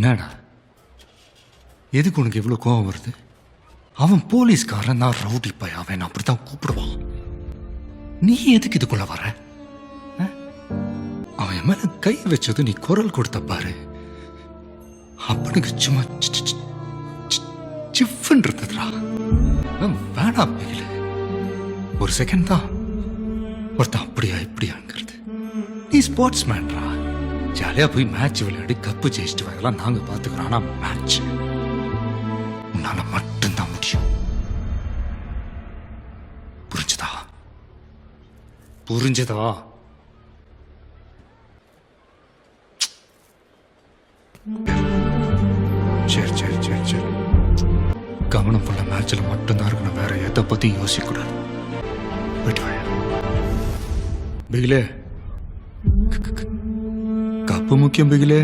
என்னடா எதுக்கு உனக்கு இவ்வளோ கோவம் வருது? அவன் போலீஸ்காரன், நான் ரவுடி பையன், அவன் அப்படித்தான் கூப்பிடுவான். நீ எதுக்கு இதுக்குள்ள வர? அவன் என் மேல கை வச்சது நீ குரல் கொடுத்த பாரு, அப்பனுக்கு சும்மா சிஃப்ன்னு இருந்ததுடா. வேணாம் பிகில, ஒரு செகண்ட் தான் ஒருத்தன் அப்படியா இப்படியாங்கிறது. நீ ஸ்போர்ட்ஸ் மேன்ரா, ஜாலியா போய் மேட்ச் விளையாடி கப்பு ஜெயிச்சுட்டு வரலாம், நாங்க பாத்துக்கிறோம். ஆனா மேட்ச் உன்னால மட்டும்தான் முடியும். புரிஞ்சதா? புரிஞ்சதா? சரி சரி சரி சரி, கவனம் ஃபுல்லா மேட்ச்ல மட்டும்தான் இருக்கணும், வேற எதை பத்தி யோசிக்க கூடாது. போயிட்டு வாங்க பிகிலே. கப்பு முக்கியம் பிகிலே.